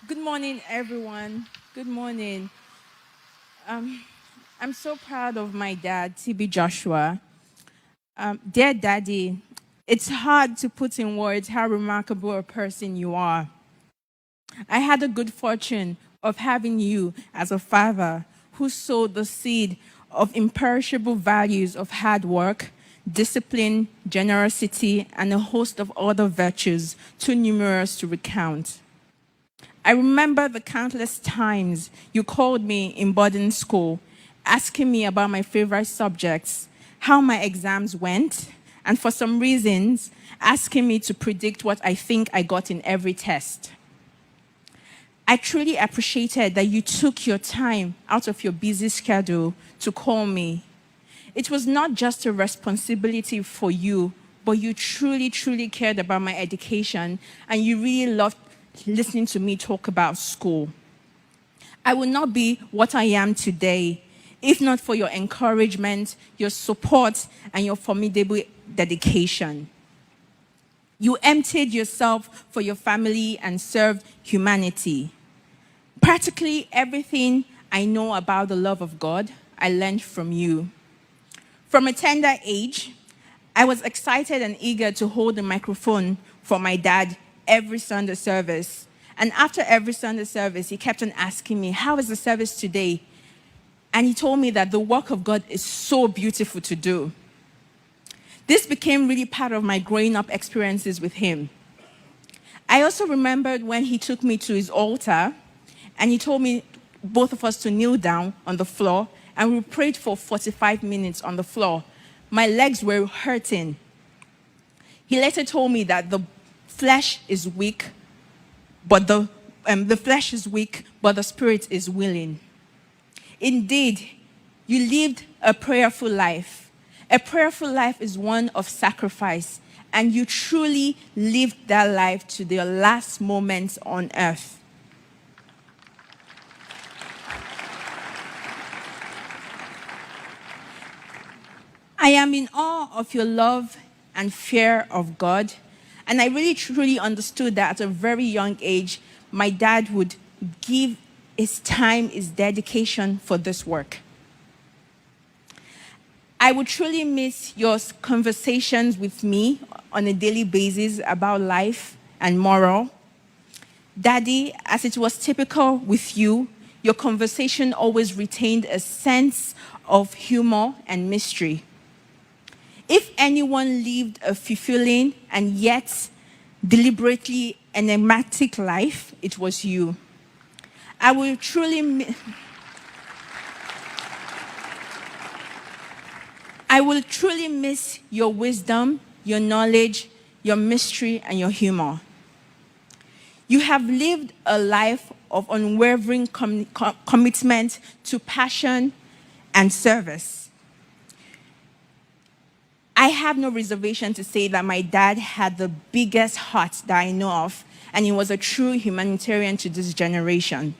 Good morning, everyone. Good morning. Um, I'm so proud of my dad, TB Joshua. Dear Daddy, it's hard to put in words how remarkable a person you are. I had the good fortune of having you as a father who sowed the seed of imperishable values of hard work, discipline, generosity, and a host of other virtues too numerous to recount. I remember the countless times you called me in boarding school, asking me about my favorite subjects, how my exams went, and for some reasons, asking me to predict what I think I got in every test. I truly appreciated that you took your time out of your busy schedule to call me. It was not just a responsibility for you, but you truly, truly cared about my education and you really loved listening to me talk about school. I would not be what I am today if not for your encouragement, your support, and your formidable dedication. You emptied yourself for your family and served humanity. Practically everything I know about the love of God, I learned from you. From a tender age, I was excited and eager to hold the microphone for my dad every Sunday service. And after every Sunday service, he kept on asking me, "How is the service today?" And he told me that the work of God is so beautiful to do. This became really part of my growing up experiences with him. I also remembered when he took me to his altar and he told me, both of us, to kneel down on the floor, and we prayed for 45 minutes on the floor. My legs were hurting. He later told me that the flesh is weak, but the flesh is weak, but the spirit is willing. Indeed, you lived a prayerful life. A prayerful life is one of sacrifice, and you truly lived that life to the last moments on earth. I am in awe of your love and fear of God. And I really truly understood that at a very young age, my dad would give his time, his dedication for this work. I would truly miss your conversations with me on a daily basis about life and moral. Daddy, as it was typical with you, your conversation always retained a sense of humor and mystery. If anyone lived a fulfilling and yet deliberately enigmatic life, it was you. I will truly miss your wisdom, your knowledge, your mystery, and your humor. You have lived a life of unwavering commitment to passion and service. I have no reservation to say that my dad had the biggest heart that I know of, and he was a true humanitarian to this generation.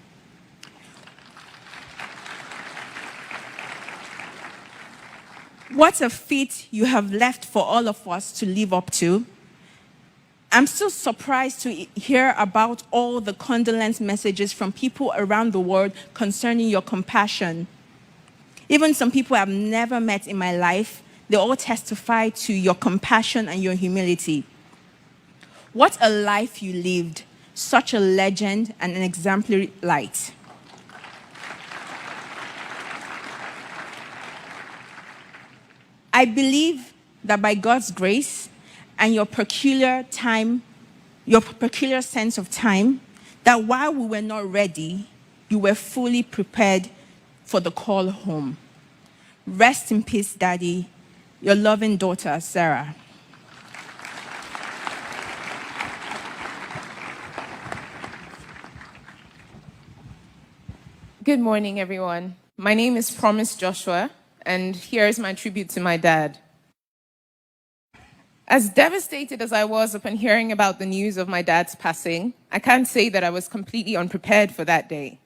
What a feat you have left for all of us to live up to. I'm still surprised to hear about all the condolence messages from people around the world concerning your compassion. Even some people I've never met in my life, they all testify to your compassion and your humility. What a life you lived, such a legend and an exemplary light. I believe that by God's grace and your peculiar sense of time, that while we were not ready, you were fully prepared for the call home. Rest in peace, Daddy. Your loving daughter, Sarah. Good morning, everyone. My name is Promise Joshua, and here is my tribute to my dad. As devastated as I was upon hearing about the news of my dad's passing, I can't say that I was completely unprepared for that day.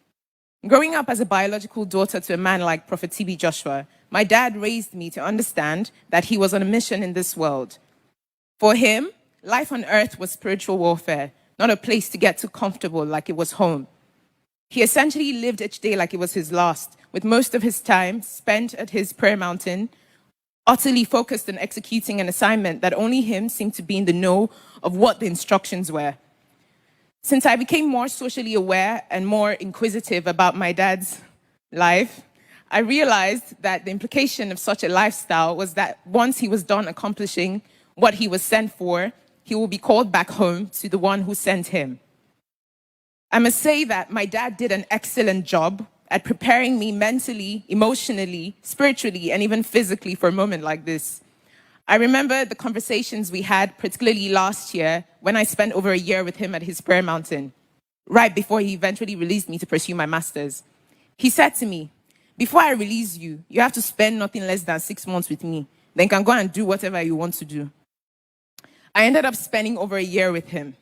Growing up as a biological daughter to a man like Prophet TB Joshua, my dad raised me to understand that he was on a mission in this world. For him, life on earth was spiritual warfare, not a place to get too comfortable like it was home. He essentially lived each day like it was his last, with most of his time spent at his prayer mountain, utterly focused on executing an assignment that only him seemed to be in the know of what the instructions were. Since I became more socially aware and more inquisitive about my dad's life, I realized that the implication of such a lifestyle was that once he was done accomplishing what he was sent for, he will be called back home to the one who sent him. I must say that my dad did an excellent job at preparing me mentally, emotionally, spiritually, and even physically for a moment like this. I remember the conversations we had, particularly last year, when I spent over a year with him at his prayer mountain, right before he eventually released me to pursue my master's. He said to me, "Before I release you, you have to spend nothing less than 6 months with me. Then you can go and do whatever you want to do." I ended up spending over a year with him.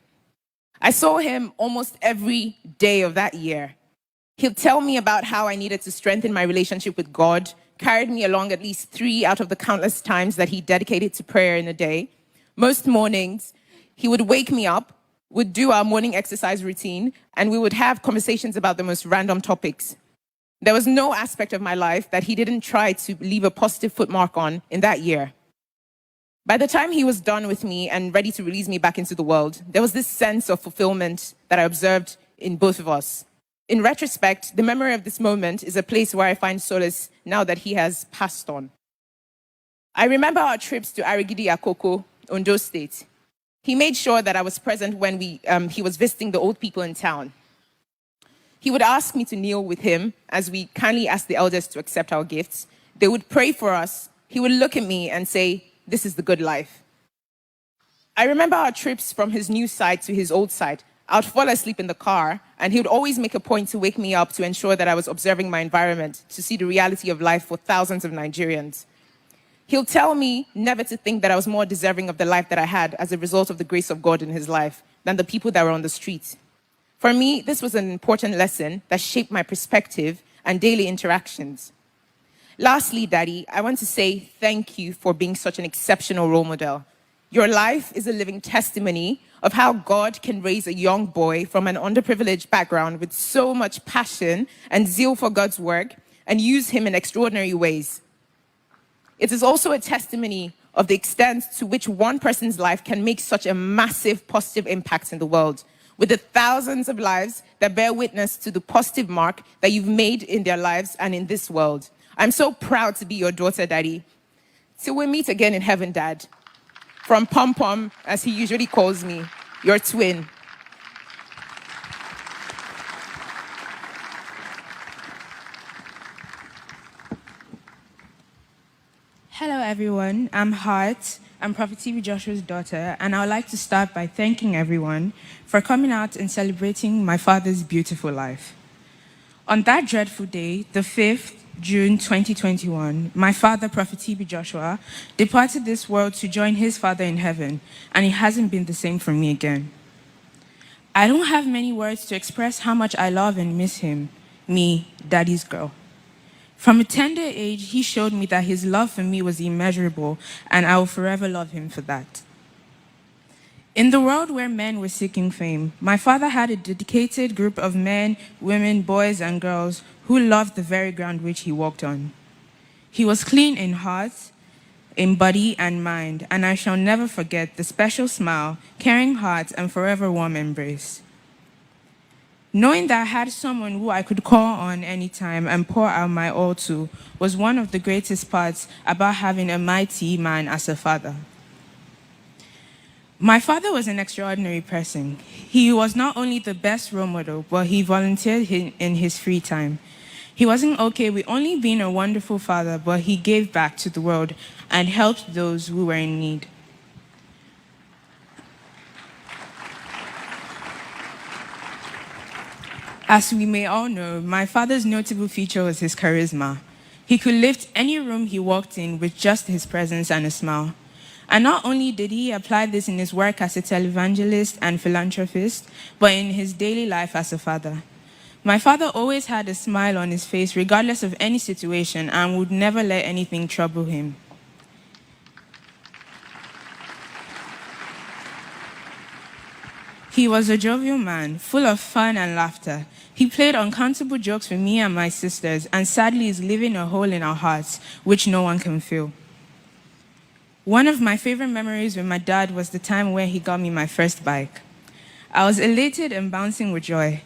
I saw him almost every day of that year. He'll tell me about how I needed to strengthen my relationship with God, carried me along at least 3 out of the countless times that he dedicated to prayer in a day. Most mornings, he would wake me up, would do our morning exercise routine, and we would have conversations about the most random topics. There was no aspect of my life that he didn't try to leave a positive footmark on in that year. By the time he was done with me and ready to release me back into the world, there was this sense of fulfillment that I observed in both of us. In retrospect, the memory of this moment is a place where I find solace now that he has passed on. I remember our trips to Arigidi Akoko, Ondo State. He made sure that I was present when he was visiting the old people in town. He would ask me to kneel with him as we kindly asked the elders to accept our gifts. They would pray for us. He would look at me and say, "This is the good life." I remember our trips from his new site to his old site. I would fall asleep in the car, and he would always make a point to wake me up to ensure that I was observing my environment, to see the reality of life for thousands of Nigerians. He'll tell me never to think that I was more deserving of the life that I had as a result of the grace of God in his life than the people that were on the street. For me, this was an important lesson that shaped my perspective and daily interactions. Lastly, Daddy, I want to say thank you for being such an exceptional role model. Your life is a living testimony of how God can raise a young boy from an underprivileged background with so much passion and zeal for God's work and use him in extraordinary ways. It is also a testimony of the extent to which one person's life can make such a massive positive impact in the world, with the thousands of lives that bear witness to the positive mark that you've made in their lives and in this world. I'm so proud to be your daughter, Daddy. Till we meet again in heaven, Dad. From Pom Pom, as he usually calls me, your twin. Hello, everyone. I'm Hart. I'm Prophet TB Joshua's daughter, and I would like to start by thanking everyone for coming out and celebrating my father's beautiful life. On that dreadful day, the 5th June 2021, my father, Prophet TB Joshua, departed this world to join his father in heaven, and it hasn't been the same for me again. I don't have many words to express how much I love and miss him, me, Daddy's girl. From a tender age, he showed me that his love for me was immeasurable, and I will forever love him for that. In the world where men were seeking fame, my father had a dedicated group of men, women, boys, and girls who loved the very ground which he walked on. He was clean in heart, in body, and mind, and I shall never forget the special smile, caring heart, and forever warm embrace. Knowing that I had someone who I could call on anytime and pour out my all to was one of the greatest parts about having a mighty man as a father. My father was an extraordinary person. He was not only the best role model, but he volunteered in his free time. He wasn't okay with only being a wonderful father, but he gave back to the world and helped those who were in need. As we may all know, my father's notable feature was his charisma. He could lift any room he walked in with just his presence and a smile. And not only did he apply this in his work as a televangelist and philanthropist, but in his daily life as a father. My father always had a smile on his face regardless of any situation and would never let anything trouble him. He was a jovial man, full of fun and laughter. He played uncountable jokes with me and my sisters, and sadly is leaving a hole in our hearts, which no one can fill. One of my favorite memories with my dad was the time when he got me my first bike. I was elated and bouncing with joy.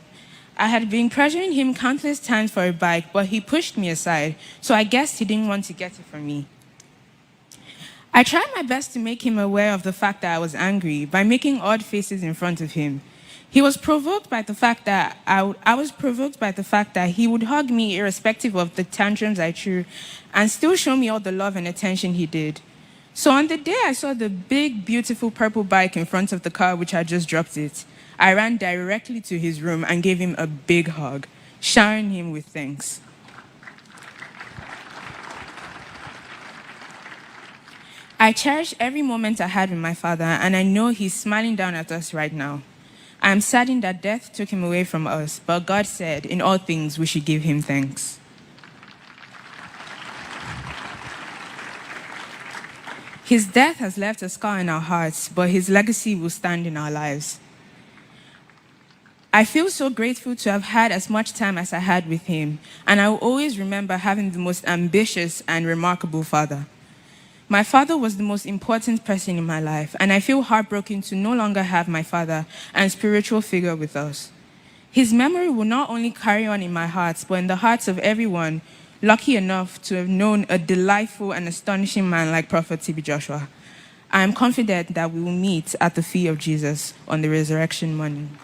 I had been pressuring him countless times for a bike, but he pushed me aside, so I guessed he didn't want to get it from me. I tried my best to make him aware of the fact that I was angry by making odd faces in front of him. He was provoked by the fact that I was provoked by the fact that he would hug me irrespective of the tantrums I threw and still show me all the love and attention he did. So on the day I saw the big, beautiful purple bike in front of the car which had just dropped it, I ran directly to his room and gave him a big hug, showering him with thanks. I cherish every moment I had with my father, and I know he's smiling down at us right now. I am saddened that death took him away from us, but God said, in all things, we should give him thanks. His death has left a scar in our hearts, but his legacy will stand in our lives. I feel so grateful to have had as much time as I had with him, and I will always remember having the most ambitious and remarkable father. My father was the most important person in my life, and I feel heartbroken to no longer have my father and spiritual figure with us. His memory will not only carry on in my heart, but in the hearts of everyone lucky enough to have known a delightful and astonishing man like Prophet TB Joshua. I am confident that we will meet at the feet of Jesus on the resurrection morning.